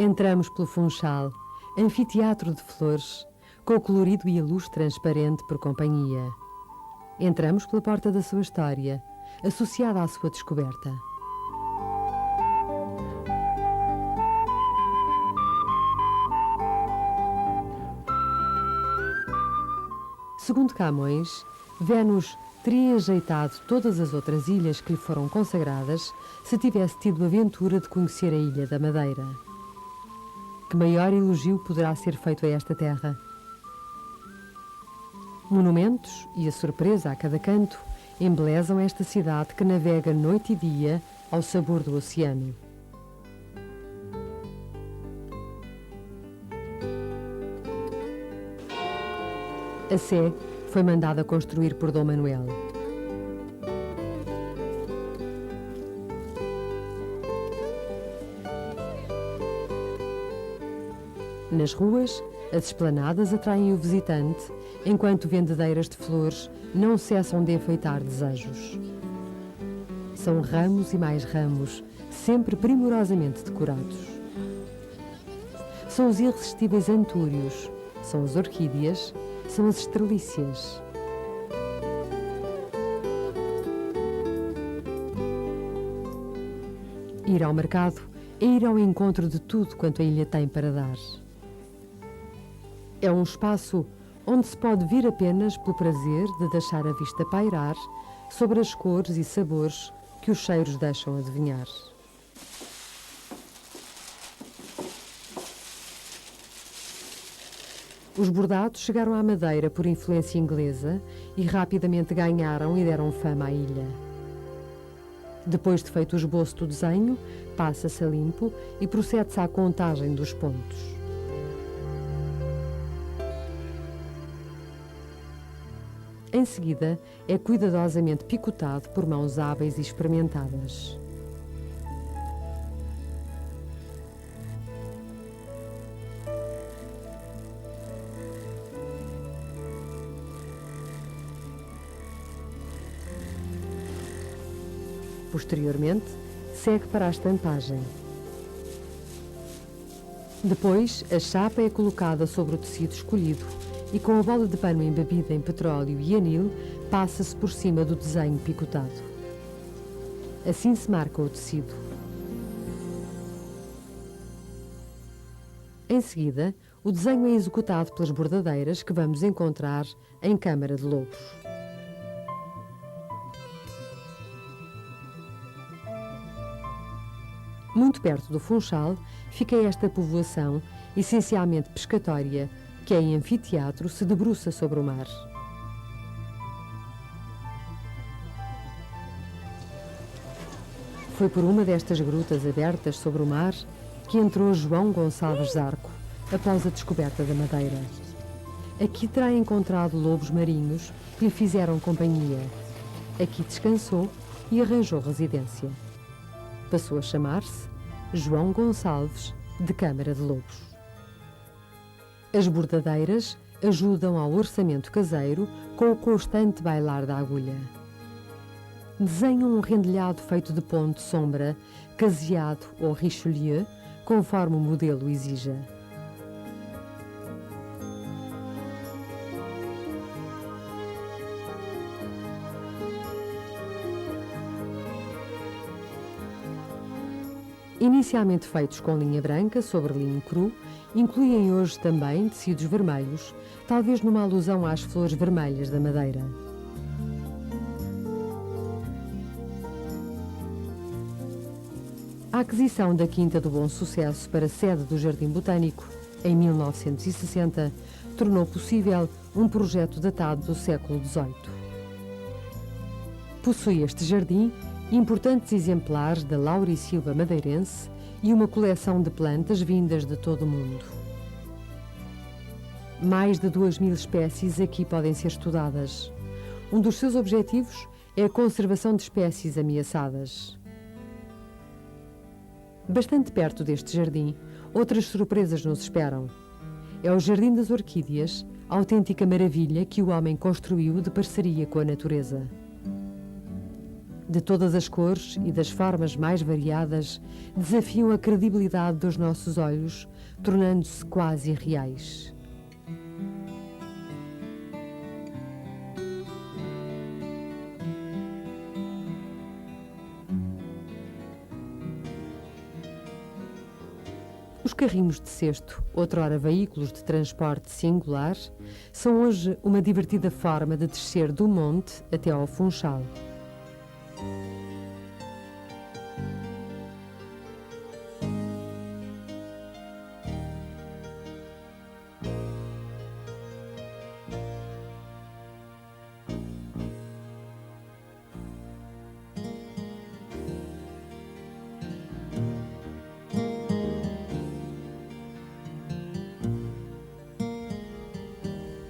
Entramos pelo Funchal, anfiteatro de flores, com o colorido e a luz transparente por companhia. Entramos pela porta da sua história, associada à sua descoberta. Segundo Camões, Vênus teria ajeitado todas as outras ilhas que lhe foram consagradas se tivesse tido a aventura de conhecer a Ilha da Madeira. Que maior elogio poderá ser feito a esta terra? Monumentos e a surpresa a cada canto embelezam esta cidade que navega noite e dia ao sabor do oceano. A Sé foi mandada construir por Dom Manuel. Nas ruas, as esplanadas atraem o visitante, enquanto vendedeiras de flores não cessam de enfeitar desejos. São ramos e mais ramos, sempre primorosamente decorados. São os irresistíveis antúrios, são as orquídeas, são as estrelícias. Ir ao mercado é ir ao encontro de tudo quanto a ilha tem para dar. É um espaço onde se pode vir apenas pelo prazer de deixar a vista pairar sobre as cores e sabores que os cheiros deixam adivinhar. Os bordados chegaram à Madeira por influência inglesa e rapidamente ganharam e deram fama à ilha. Depois de feito o esboço do desenho, passa-se a limpo e procede-se à contagem dos pontos. Em seguida, é cuidadosamente picotado por mãos hábeis e experimentadas. Posteriormente, segue para a estampagem. Depois, a chapa é colocada sobre o tecido escolhido e com a bola de pano embebida em petróleo e anil, passa-se por cima do desenho picotado. Assim se marca o tecido. Em seguida, o desenho é executado pelas bordadeiras que vamos encontrar em Câmara de Lobos. Muito perto do Funchal fica esta povoação, essencialmente pescatória, que em anfiteatro se debruça sobre o mar. Foi por uma destas grutas abertas sobre o mar que entrou João Gonçalves Zarco, após a descoberta da Madeira. Aqui terá encontrado lobos marinhos que lhe fizeram companhia. Aqui descansou e arranjou residência. Passou a chamar-se João Gonçalves de Câmara de Lobos. As bordadeiras ajudam ao orçamento caseiro com o constante bailar da agulha. Desenham um rendilhado feito de ponto-sombra, caseado ou richelieu, conforme o modelo exija. Inicialmente feitos com linha branca sobre linho cru, incluem hoje também tecidos vermelhos, talvez numa alusão às flores vermelhas da Madeira. A aquisição da Quinta do Bom Sucesso para sede do Jardim Botânico, em 1960, tornou possível um projeto datado do século XVIII. Possui este jardim importantes exemplares da laurisilva madeirense e uma coleção de plantas vindas de todo o mundo. Mais de 2.000 espécies aqui podem ser estudadas. Um dos seus objetivos é a conservação de espécies ameaçadas. Bastante perto deste jardim, outras surpresas nos esperam. É o Jardim das Orquídeas, a autêntica maravilha que o homem construiu de parceria com a natureza. de todas as cores e das formas mais variadas, desafiam a credibilidade dos nossos olhos, tornando-se quase irreais. Os carrinhos de cesto, outrora veículos de transporte singular, são hoje uma divertida forma de descer do monte até ao Funchal.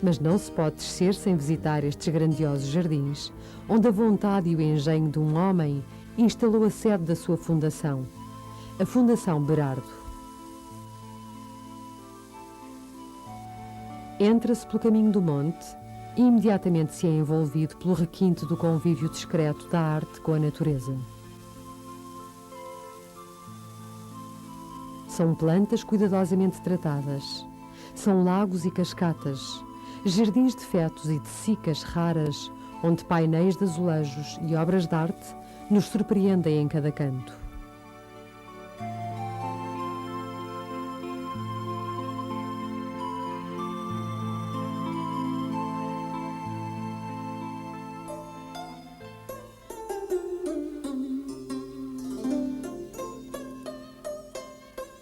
Mas não se pode descer sem visitar estes grandiosos jardins, onde a vontade e o engenho de um homem instalou a sede da sua fundação, a Fundação Berardo. Entra-se pelo caminho do monte e imediatamente se é envolvido pelo requinte do convívio discreto da arte com a natureza. São plantas cuidadosamente tratadas, são lagos e cascatas, jardins de fetos e de cicas raras, onde painéis de azulejos e obras de arte nos surpreendem em cada canto.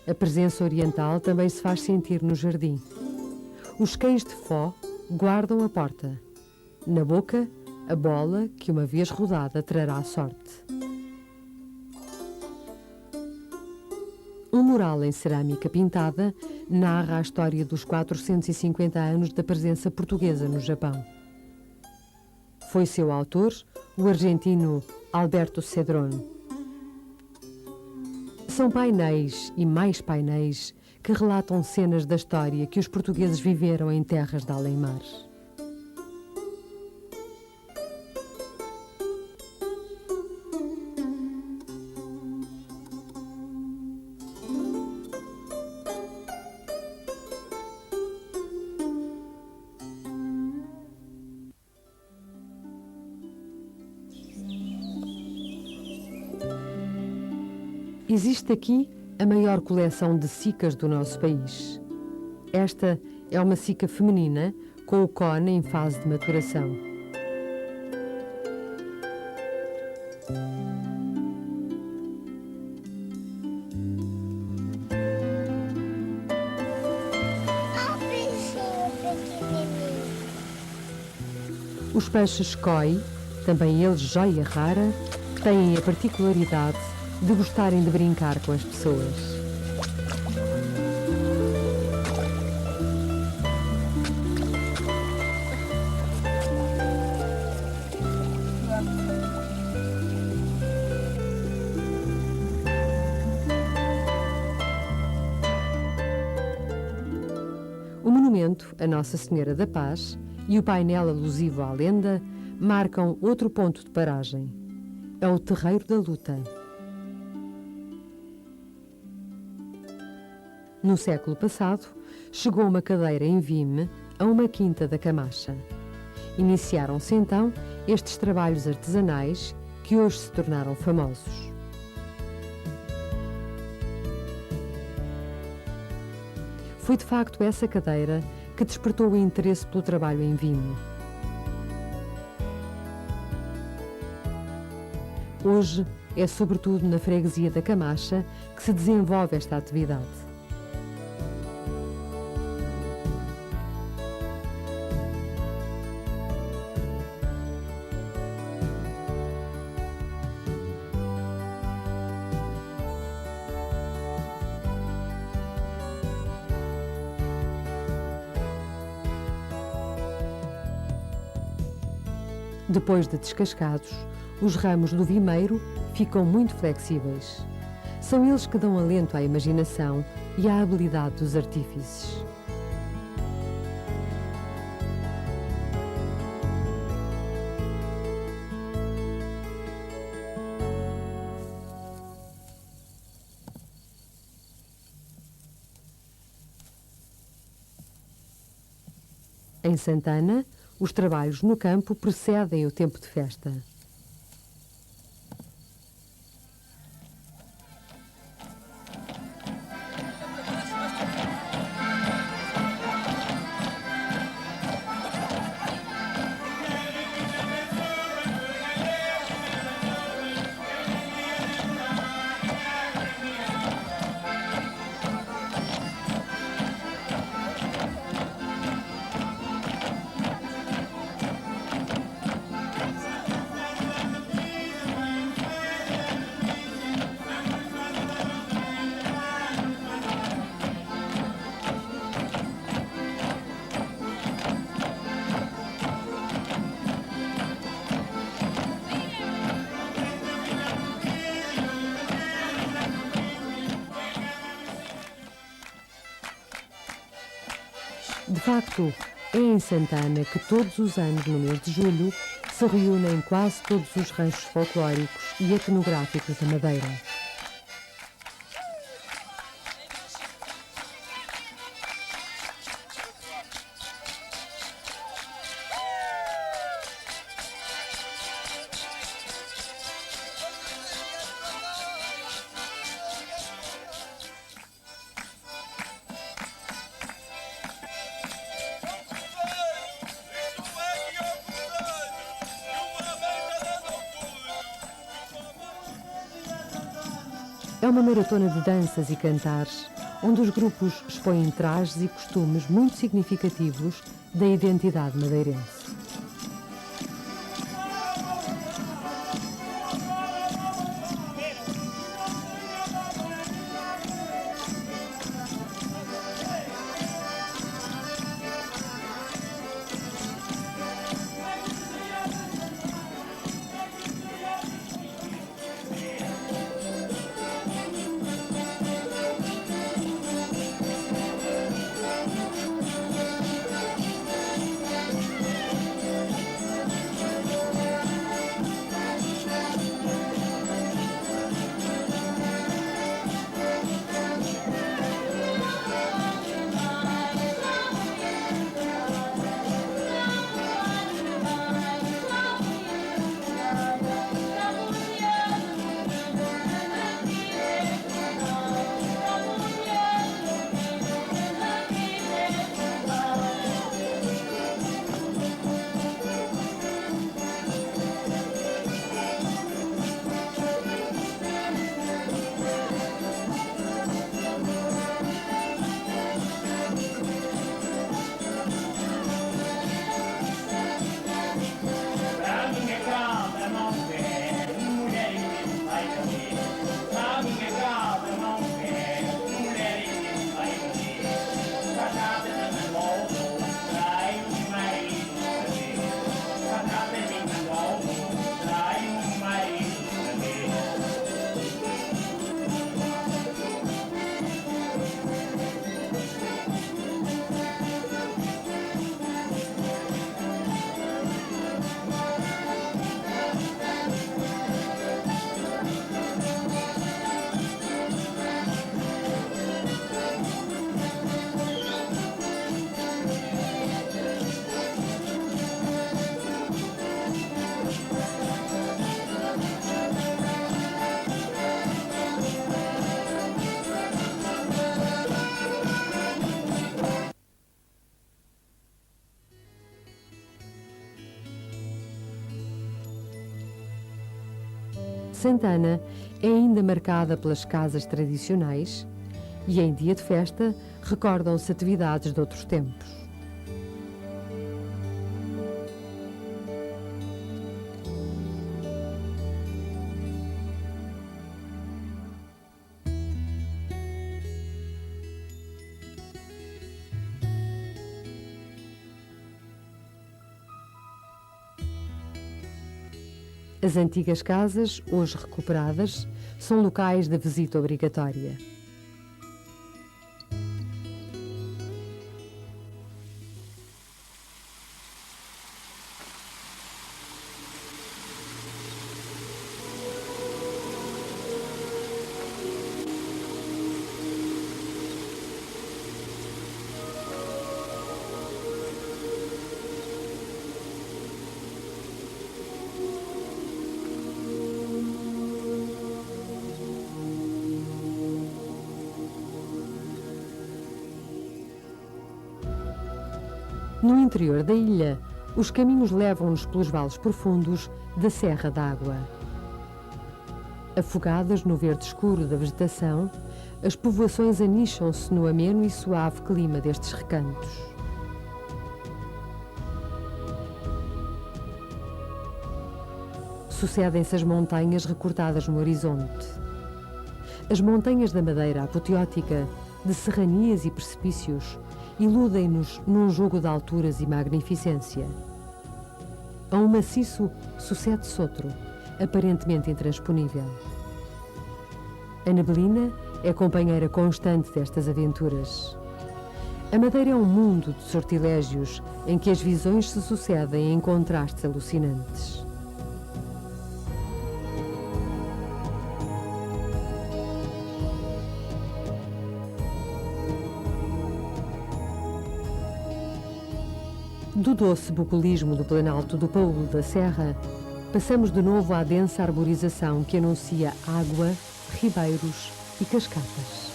A presença oriental também se faz sentir no jardim. Os cães de Fó guardam a porta. Na boca, a bola que, uma vez rodada, trará a sorte. Um mural em cerâmica pintada narra a história dos 450 anos da presença portuguesa no Japão. Foi seu autor o argentino Alberto Cedrón. São painéis e mais painéis que relatam cenas da história que os portugueses viveram em terras de além-mar. Existe aqui a maior coleção de cicas do nosso país. Esta é uma cica feminina com o cone em fase de maturação. Os peixes koi, também eles joia rara, têm a particularidade de gostarem de brincar com as pessoas. O monumento a Nossa Senhora da Paz e o painel alusivo à lenda marcam outro ponto de paragem. É o Terreiro da Luta. No século passado, chegou uma cadeira em vime a uma quinta da Camacha. Iniciaram-se então estes trabalhos artesanais que hoje se tornaram famosos. Foi de facto essa cadeira que despertou o interesse pelo trabalho em vime. Hoje é sobretudo na freguesia da Camacha que se desenvolve esta atividade. Depois de descascados, os ramos do vimeiro ficam muito flexíveis. São eles que dão alento à imaginação e à habilidade dos artífices. Em Santana, os trabalhos no campo precedem o tempo de festa. De facto, é em Santana que todos os anos, no mês de julho, se reúnem quase todos os ranchos folclóricos e etnográficos da Madeira. É uma maratona de danças e cantares, onde os grupos expõem trajes e costumes muito significativos da identidade madeirense. Santana é ainda marcada pelas casas tradicionais e, em dia de festa, recordam-se atividades de outros tempos. As antigas casas, hoje recuperadas, são locais de visita obrigatória. No interior da ilha, os caminhos levam-nos pelos vales profundos da Serra d'Água. Afogadas no verde escuro da vegetação, as povoações anicham-se no ameno e suave clima destes recantos. Sucedem-se as montanhas recortadas no horizonte. As montanhas da Madeira apoteótica, de serranias e precipícios, iludem-nos num jogo de alturas e magnificência. A um maciço sucede-se outro, aparentemente intransponível. A neblina é companheira constante destas aventuras. A Madeira é um mundo de sortilégios em que as visões se sucedem em contrastes alucinantes. Do doce bucolismo do planalto do Paúlo da Serra, passamos de novo à densa arborização que anuncia água, ribeiros e cascatas.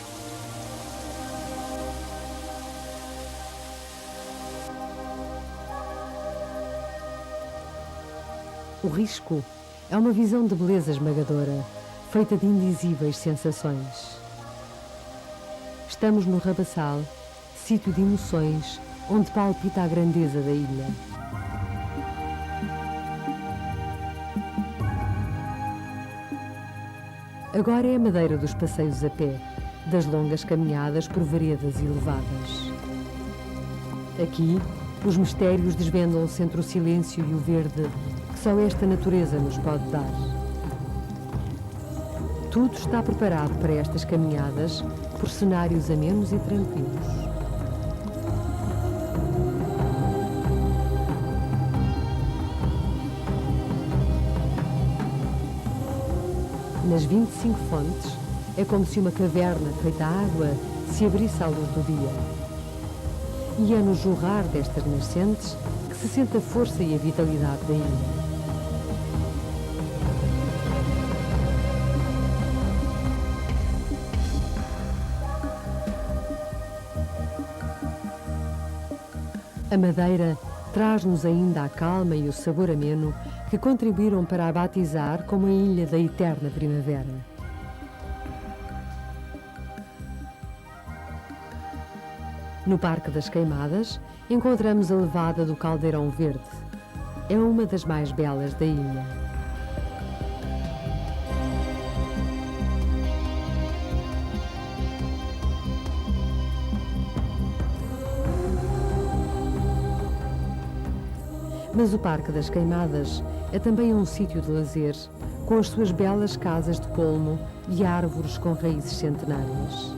O risco é uma visão de beleza esmagadora, feita de indizíveis sensações. Estamos no Rabassal, sítio de emoções, onde palpita a grandeza da ilha. Agora é a Madeira dos passeios a pé, das longas caminhadas por veredas elevadas. Aqui, os mistérios desvendam-se entre o silêncio e o verde que só esta natureza nos pode dar. Tudo está preparado para estas caminhadas por cenários amenos e tranquilos. Nas 25 fontes, é como se uma caverna feita a água se abrisse à luz do dia. E é no jorrar destas nascentes que se sente a força e a vitalidade da ilha. A Madeira traz-nos ainda a calma e o sabor ameno que contribuíram para a batizar como a ilha da eterna primavera. No Parque das Queimadas, encontramos a levada do Caldeirão Verde. É uma das mais belas da ilha. Mas o Parque das Queimadas é também um sítio de lazer, com as suas belas casas de colmo e árvores com raízes centenárias.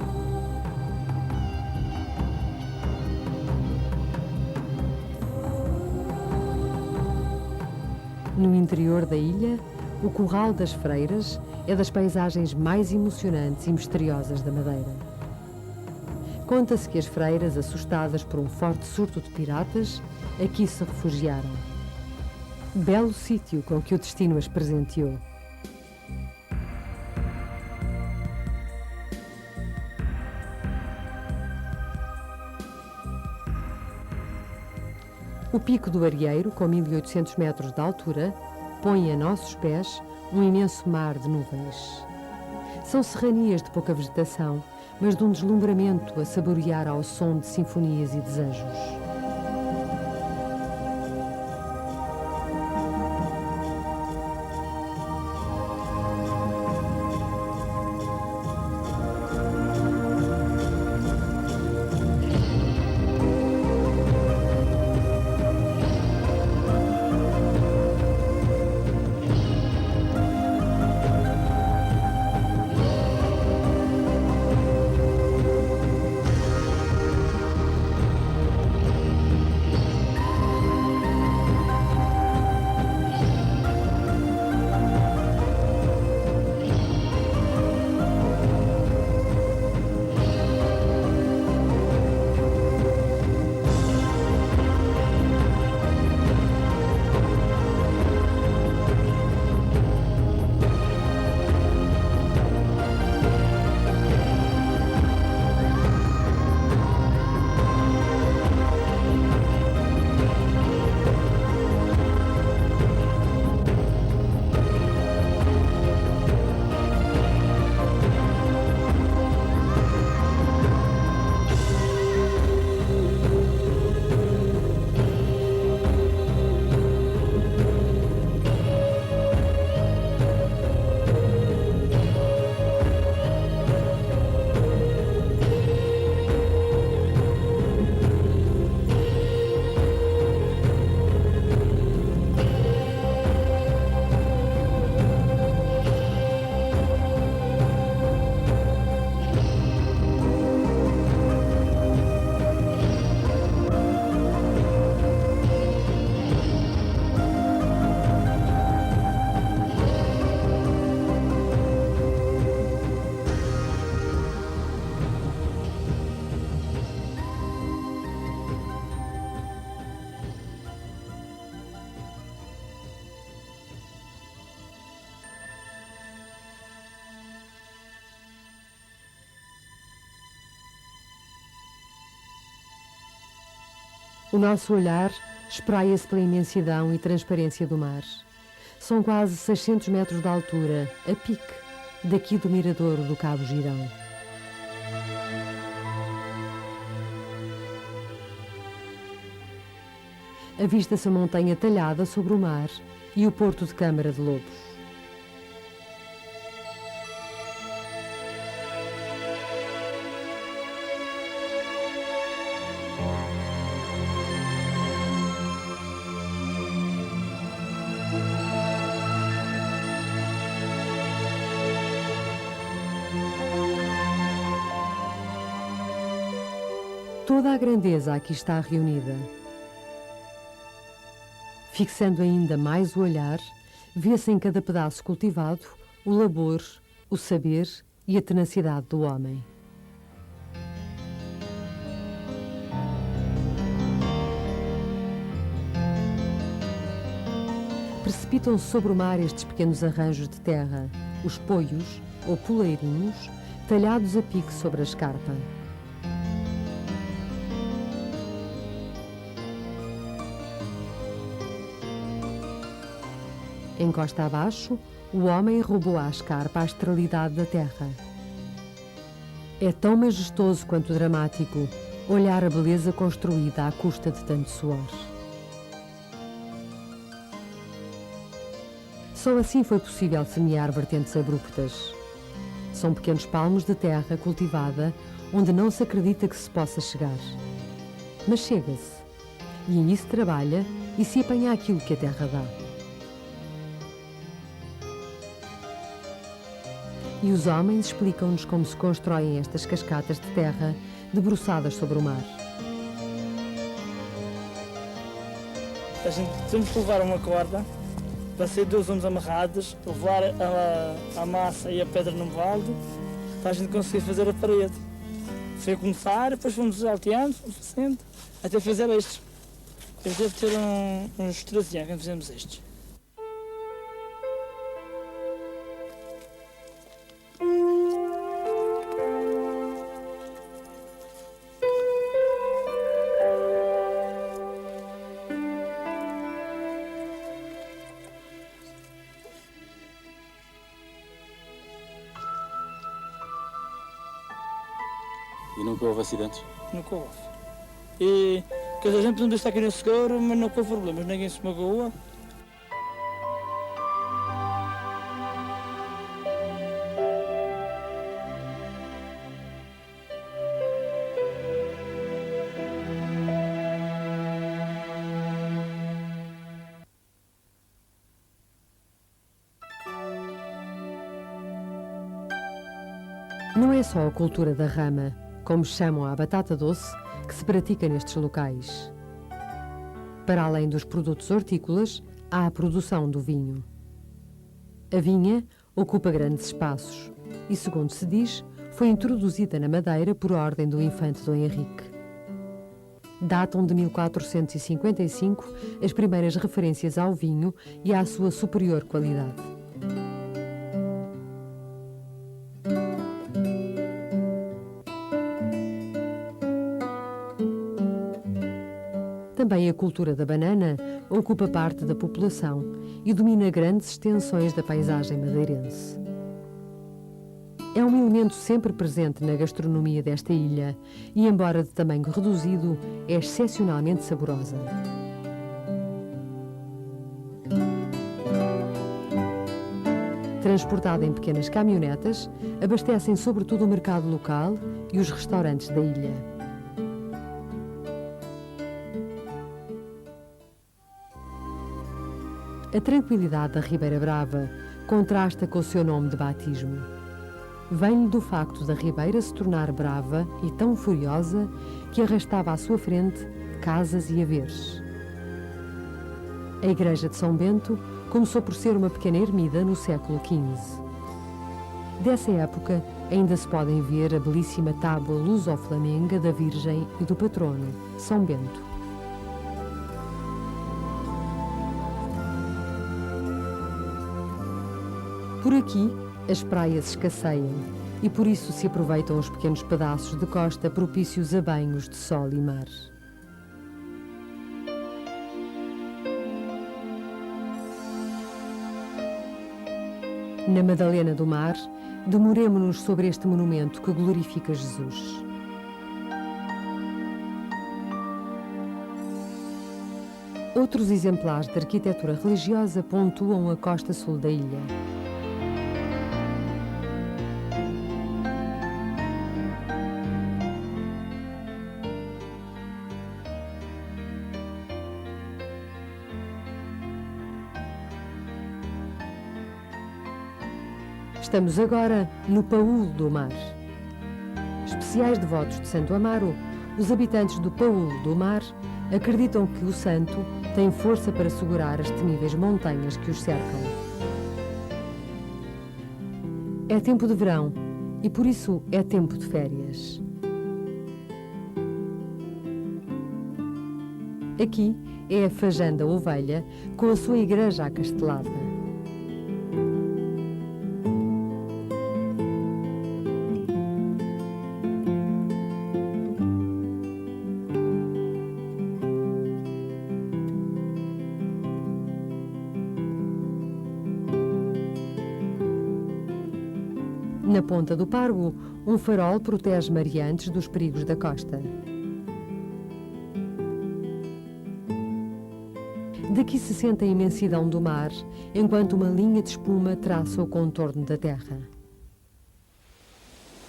No interior da ilha, o Curral das Freiras é das paisagens mais emocionantes e misteriosas da Madeira. Conta-se que as freiras, assustadas por um forte surto de piratas, aqui se refugiaram. Belo sítio com que o destino as presenteou. O Pico do Arieiro, com 1800 metros de altura, põe a nossos pés um imenso mar de nuvens. São serranias de pouca vegetação, mas de um deslumbramento a saborear ao som de sinfonias e desejos. O nosso olhar espraia-se pela imensidão e transparência do mar. São quase 600 metros de altura, a pique, daqui do miradouro do Cabo Girão. Avista-se a montanha talhada sobre o mar e o porto de Câmara de Lobos. Toda a grandeza aqui está reunida. Fixando ainda mais o olhar, vê-se em cada pedaço cultivado o labor, o saber e a tenacidade do homem. Precipitam-se sobre o mar estes pequenos arranjos de terra, os poios, ou poleirinhos, talhados a pique sobre a escarpa. Encosta abaixo, o homem roubou à escarpa a esterilidade da terra. É tão majestoso quanto dramático olhar a beleza construída à custa de tanto suor. Só assim foi possível semear vertentes abruptas. São pequenos palmos de terra cultivada onde não se acredita que se possa chegar. Mas chega-se, e aí se trabalha e se apanha aquilo que a terra dá. E os homens explicam-nos como se constroem estas cascatas de terra debruçadas sobre o mar. A gente temos que levar uma corda para ser 2 homens amarrados, levar a massa e a pedra no balde para a gente conseguir fazer a parede. Foi a começar, depois fomos alteando, fomos fazendo, até fazer estes. Eu devo ter uns 13 anos que fizemos estes. E nunca houve acidentes? Nunca houve. E, quer dizer, a gente podemos estar aqui no seguro, mas não houve problemas, ninguém se magoa. Não é só a cultura da rama, como chamam a batata doce, que se pratica nestes locais. Para além dos produtos hortícolas, há a produção do vinho. A vinha ocupa grandes espaços e, segundo se diz, foi introduzida na Madeira por ordem do infante Dom Henrique. Datam de 1455 as primeiras referências ao vinho e à sua superior qualidade. Também a cultura da banana ocupa parte da população e domina grandes extensões da paisagem madeirense. É um elemento sempre presente na gastronomia desta ilha e, embora de tamanho reduzido, é excepcionalmente saborosa. Transportada em pequenas caminhonetas, abastecem sobretudo o mercado local e os restaurantes da ilha. A tranquilidade da Ribeira Brava contrasta com o seu nome de batismo. Vem-lhe do facto da ribeira se tornar brava e tão furiosa que arrastava à sua frente casas e haveres. A igreja de São Bento começou por ser uma pequena ermida no século XV. Dessa época ainda se podem ver a belíssima tábua luso-flamenga da Virgem e do patrono, São Bento. Por aqui, as praias escasseiam e por isso se aproveitam os pequenos pedaços de costa propícios a banhos de sol e mar. Na Madalena do Mar, demoremo-nos sobre este monumento que glorifica Jesus. Outros exemplares de arquitetura religiosa pontuam a costa sul da ilha. Estamos agora no Paúl do Mar. Especiais devotos de Santo Amaro, os habitantes do Paúl do Mar acreditam que o santo tem força para segurar as temíveis montanhas que os cercam. É tempo de verão e por isso é tempo de férias. Aqui é a Fajã da Ovelha com a sua igreja acastelada. Na ponta do Pargo, um farol protege mareantes dos perigos da costa. Daqui se sente a imensidão do mar, enquanto uma linha de espuma traça o contorno da terra.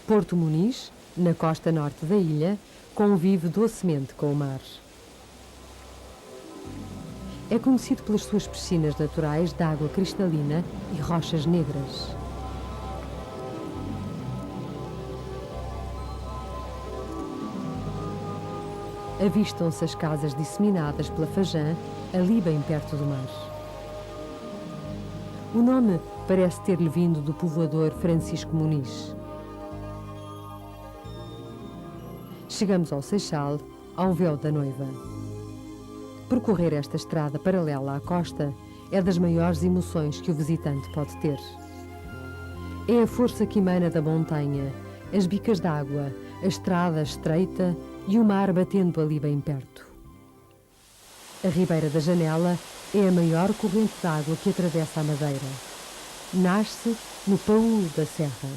Porto Muniz, na costa norte da ilha, convive docemente com o mar. É conhecido pelas suas piscinas naturais de água cristalina e rochas negras. Avistam-se as casas disseminadas pela Fajã, ali bem perto do mar. O nome parece ter-lhe vindo do povoador Francisco Muniz. Chegamos ao Seixal, ao véu da noiva. Percorrer esta estrada paralela à costa é das maiores emoções que o visitante pode ter. É a força que emana da montanha, as bicas d'água, a estrada estreita e o mar batendo ali bem perto. A Ribeira da Janela é a maior corrente d'água que atravessa a Madeira. Nasce no Paúl da Serra.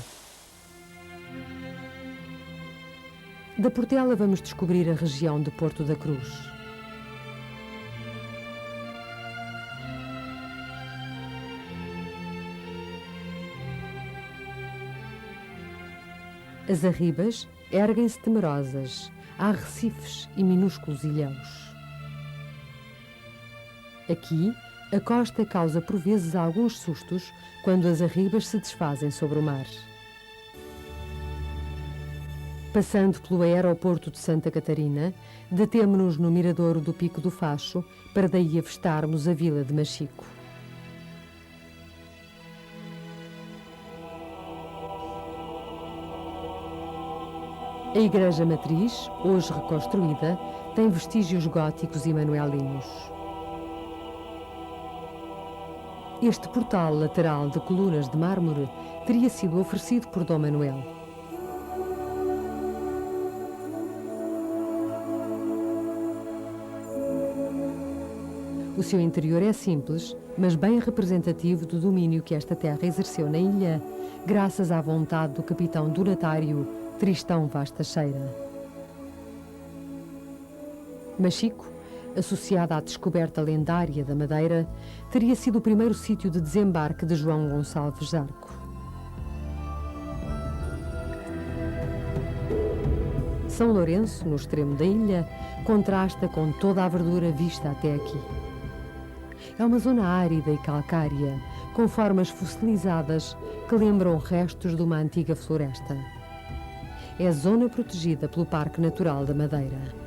Da Portela vamos descobrir a região de Porto da Cruz. As arribas erguem-se temerosas. Há arrecifes e minúsculos ilhéus. Aqui, a costa causa por vezes alguns sustos quando as arribas se desfazem sobre o mar. Passando pelo aeroporto de Santa Catarina, detemo-nos no miradouro do Pico do Facho para daí avistarmos a vila de Machico. A igreja matriz, hoje reconstruída, tem vestígios góticos e manuelinos. Este portal lateral de colunas de mármore teria sido oferecido por Dom Manuel. O seu interior é simples, mas bem representativo do domínio que esta terra exerceu na ilha, graças à vontade do capitão donatário Tristão Vaz Teixeira. Machico, associada à descoberta lendária da Madeira, teria sido o primeiro sítio de desembarque de João Gonçalves Zarco. São Lourenço, no extremo da ilha, contrasta com toda a verdura vista até aqui. É uma zona árida e calcária, com formas fossilizadas que lembram restos de uma antiga floresta. É zona protegida pelo Parque Natural da Madeira.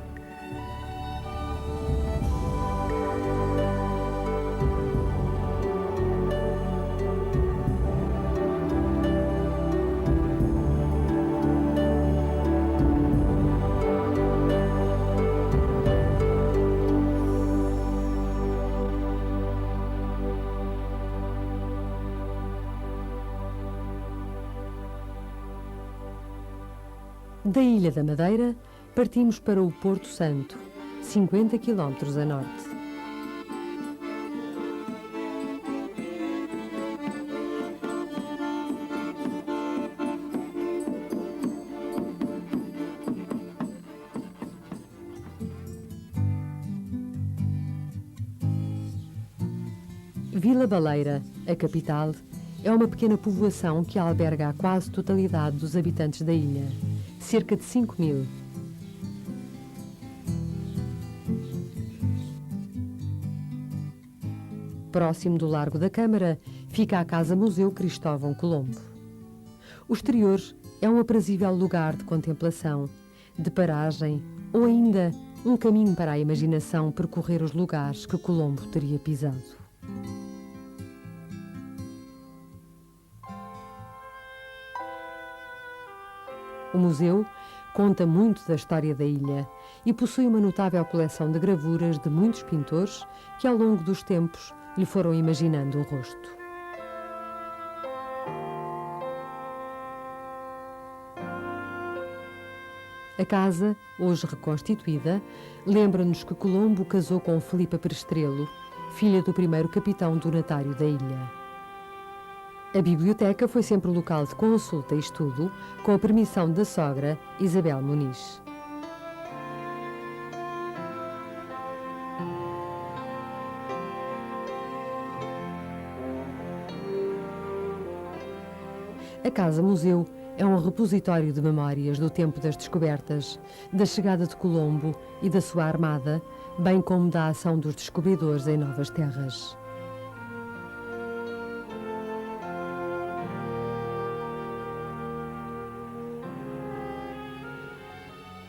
Da Ilha da Madeira, partimos para o Porto Santo, 50 km a norte. Vila Baleira, a capital, é uma pequena povoação que alberga a quase totalidade dos habitantes da ilha, cerca de 5.000. Próximo do Largo da Câmara fica a Casa-Museu Cristóvão Colombo. O exterior é um aprazível lugar de contemplação, de paragem ou ainda um caminho para a imaginação percorrer os lugares que Colombo teria pisado. O museu conta muito da história da ilha e possui uma notável coleção de gravuras de muitos pintores que, ao longo dos tempos, lhe foram imaginando o rosto. A casa, hoje reconstituída, lembra-nos que Colombo casou com Filipa Perestrelo, filha do primeiro capitão donatário da ilha. A biblioteca foi sempre local de consulta e estudo, com a permissão da sogra Isabel Muniz. A Casa-Museu é um repositório de memórias do tempo das descobertas, da chegada de Colombo e da sua armada, bem como da ação dos descobridores em novas terras.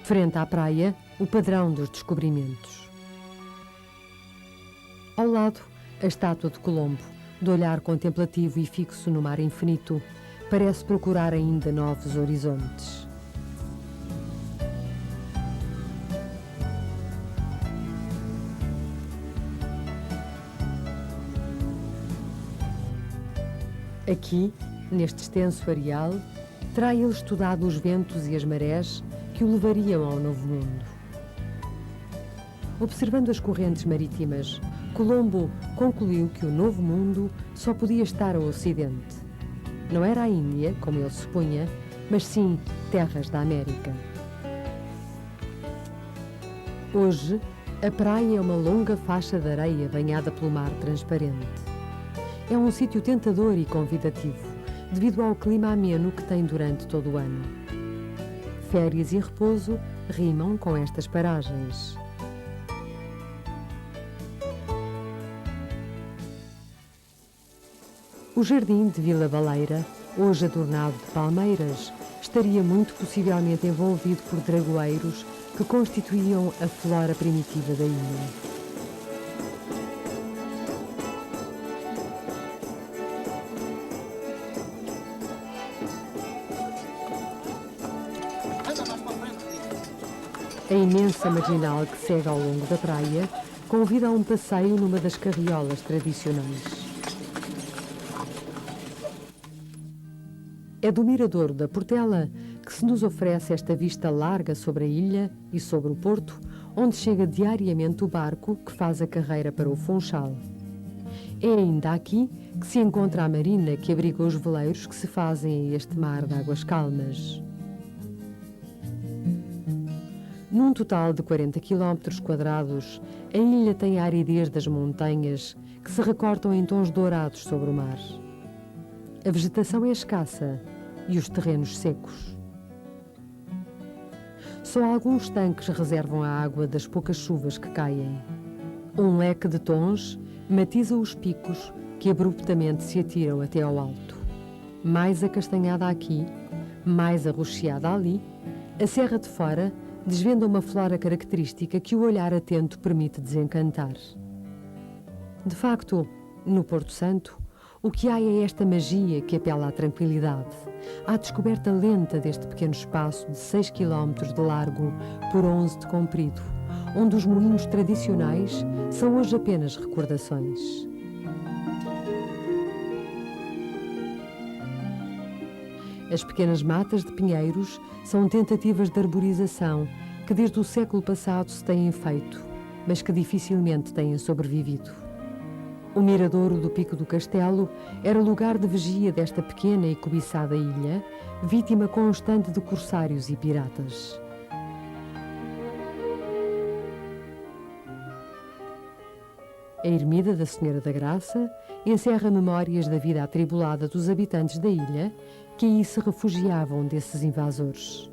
Frente à praia, o padrão dos descobrimentos. Ao lado, a estátua de Colombo, de olhar contemplativo e fixo no mar infinito, parece procurar ainda novos horizontes. Aqui, neste extenso areal, terá ele estudado os ventos e as marés que o levariam ao Novo Mundo. Observando as correntes marítimas, Colombo concluiu que o Novo Mundo só podia estar ao Ocidente. Não era a Índia, como ele supunha, mas sim terras da América. Hoje, a praia é uma longa faixa de areia banhada pelo mar transparente. É um sítio tentador e convidativo, devido ao clima ameno que tem durante todo o ano. Férias e repouso rimam com estas paragens. O jardim de Vila Baleira, hoje adornado de palmeiras, estaria muito possivelmente envolvido por dragoeiros que constituíam a flora primitiva da ilha. A imensa marginal que segue ao longo da praia convida a um passeio numa das carriolas tradicionais. É do Miradouro da Portela que se nos oferece esta vista larga sobre a ilha e sobre o porto, onde chega diariamente o barco que faz a carreira para o Funchal. É ainda aqui que se encontra a marina que abriga os veleiros que se fazem a este mar de águas calmas. Num total de 40 km², a ilha tem a aridez das montanhas que se recortam em tons dourados sobre o mar. A vegetação é escassa e os terrenos secos. Só alguns tanques reservam a água das poucas chuvas que caem. Um leque de tons matiza os picos que abruptamente se atiram até ao alto. Mais acastanhada aqui, mais arroxeada ali, a Serra de Fora desvenda uma flora característica que o olhar atento permite desencantar. De facto, no Porto Santo, o que há é esta magia que apela à tranquilidade, à descoberta lenta deste pequeno espaço de 6 km de largo por 11 de comprido, onde os moinhos tradicionais são hoje apenas recordações. As pequenas matas de pinheiros são tentativas de arborização que desde o século passado se têm feito, mas que dificilmente têm sobrevivido. O miradouro do Pico do Castelo era lugar de vigia desta pequena e cobiçada ilha, vítima constante de corsários e piratas. A ermida da Senhora da Graça encerra memórias da vida atribulada dos habitantes da ilha que aí se refugiavam desses invasores.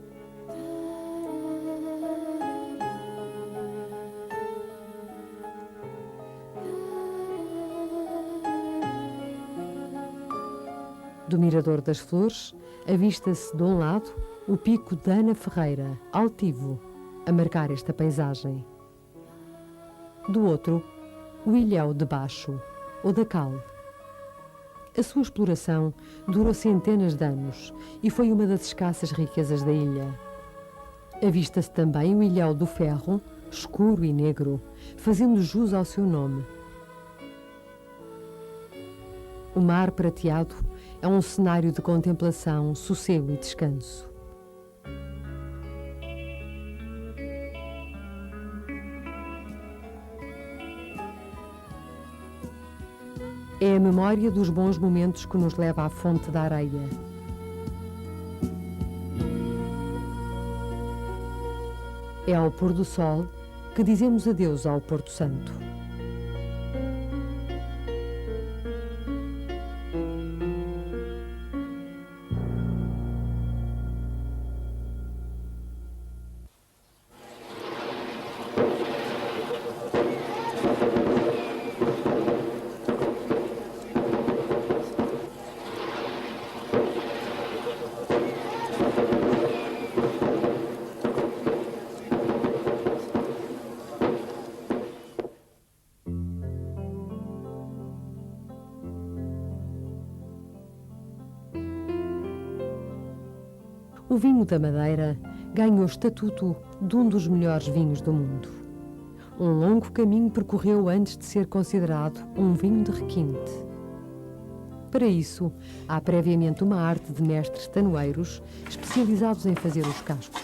Do Mirador das Flores, avista-se de um lado o pico de Ana Ferreira, altivo, a marcar esta paisagem. Do outro, o Ilhéu de Baixo, ou da Cal. A sua exploração durou centenas de anos e foi uma das escassas riquezas da ilha. Avista-se também o Ilhéu do Ferro, escuro e negro, fazendo jus ao seu nome. O mar prateado é um cenário de contemplação, sossego e descanso. É a memória dos bons momentos que nos leva à fonte da areia. É ao pôr do sol que dizemos adeus ao Porto Santo. O vinho da Madeira ganhou o estatuto de um dos melhores vinhos do mundo. Um longo caminho percorreu antes de ser considerado um vinho de requinte. Para isso, há previamente uma arte de mestres tanoeiros especializados em fazer os cascos.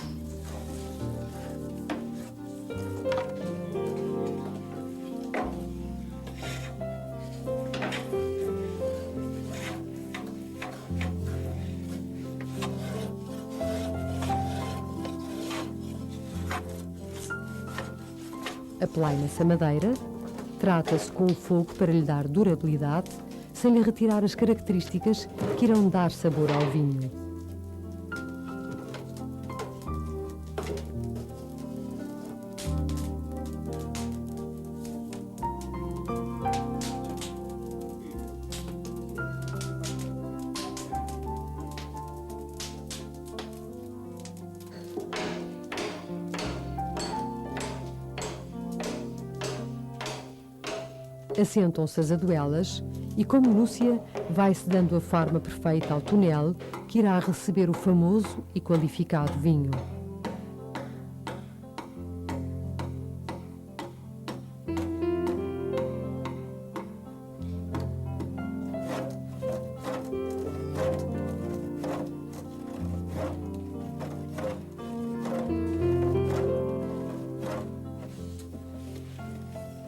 Aplaina-se a madeira, trata-se com o fogo para lhe dar durabilidade, sem lhe retirar as características que irão dar sabor ao vinho. Assentam-se as aduelas e, com minúcia, vai-se dando a forma perfeita ao tonel que irá receber o famoso e qualificado vinho.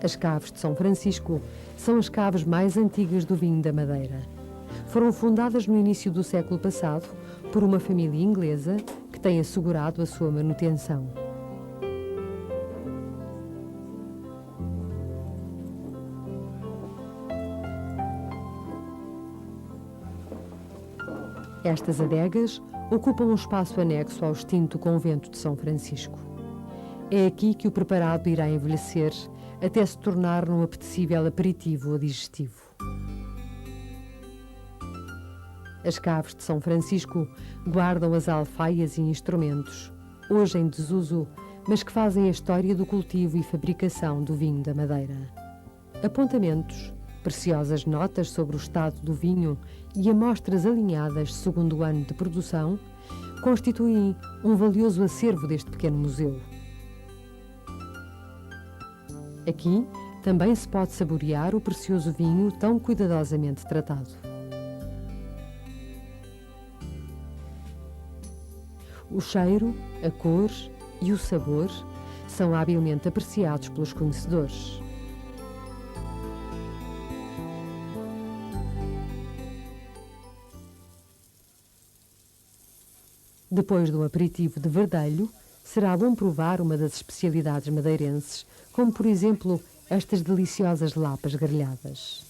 As caves de São Francisco são as caves mais antigas do vinho da Madeira. Foram fundadas no início do século passado por uma família inglesa que tem assegurado a sua manutenção. Estas adegas ocupam um espaço anexo ao extinto convento de São Francisco. É aqui que o preparado irá envelhecer até se tornar num apetecível aperitivo ou digestivo. As caves de São Francisco guardam as alfaias e instrumentos, hoje em desuso, mas que fazem a história do cultivo e fabricação do vinho da Madeira. Apontamentos, preciosas notas sobre o estado do vinho e amostras alinhadas segundo o ano de produção constituem um valioso acervo deste pequeno museu. Aqui também se pode saborear o precioso vinho tão cuidadosamente tratado. O cheiro, a cor e o sabor são habilmente apreciados pelos conhecedores. Depois do aperitivo de verdelho, será bom provar uma das especialidades madeirenses, como por exemplo estas deliciosas lapas grelhadas.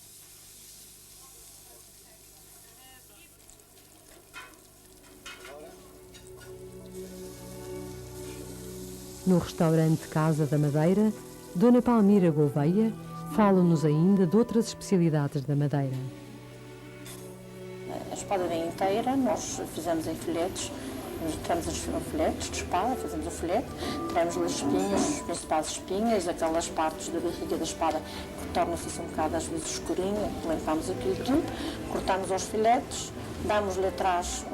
No restaurante Casa da Madeira, Dona Palmira Gouveia fala-nos ainda de outras especialidades da Madeira. A espada vem inteira, nós fizemos em filetes, tiramos os filetes de espada, fazemos o filete, tiramos as espinhas, as principais espinhas, aquelas partes da barriga da espada que torna-se assim um bocado às vezes escurinha, limpamos aquilo tudo, cortamos aos filetes, damos-lhe atrás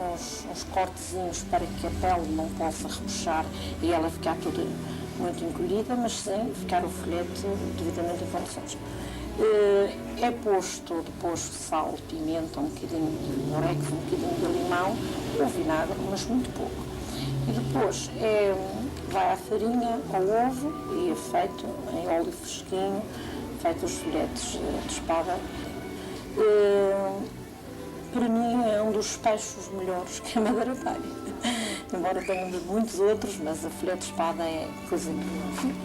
uns cortezinhos para que a pele não possa repuxar e ela ficar toda muito encolhida, mas sem ficar o filete devidamente em condições. É posto depois sal, pimenta, um bocadinho de orégano, um bocadinho de limão, ou vinagre, mas muito pouco. E depois vai a farinha, ao ovo e é feito em óleo fresquinho, feito os filetes de espada. Para mim é um dos peixes melhores que a Madeira tem. Embora tenha muitos outros, mas a filete de espada é coisa que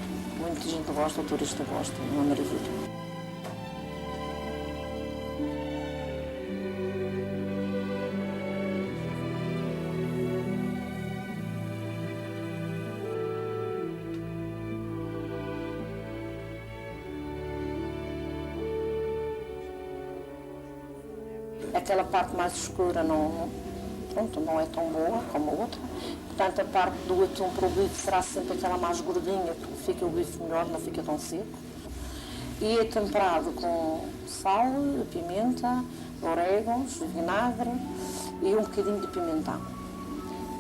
muita gente gosta, o turista gosta, é uma maravilha. Aquela parte mais escura não é tão boa como a outra. Portanto, a parte do atum para o bife será sempre aquela mais gordinha, porque fica o bife melhor, não fica tão seco. E é temperado com sal, pimenta, orégãos, vinagre e um bocadinho de pimentão.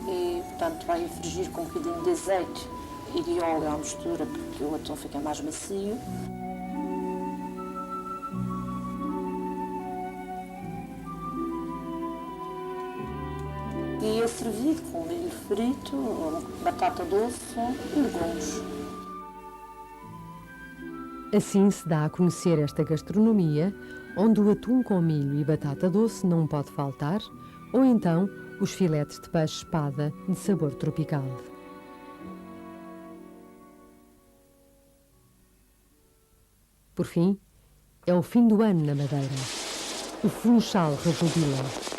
E, portanto, vai frigir com um bocadinho de azeite e de óleo à mistura, porque o atum fica mais macio. E é servido com milho frito, batata doce e legumes. Assim se dá a conhecer esta gastronomia, onde o atum com milho e batata doce não pode faltar, ou então os filetes de peixe-espada de sabor tropical. Por fim, é o fim do ano na Madeira. O Funchal rejubila.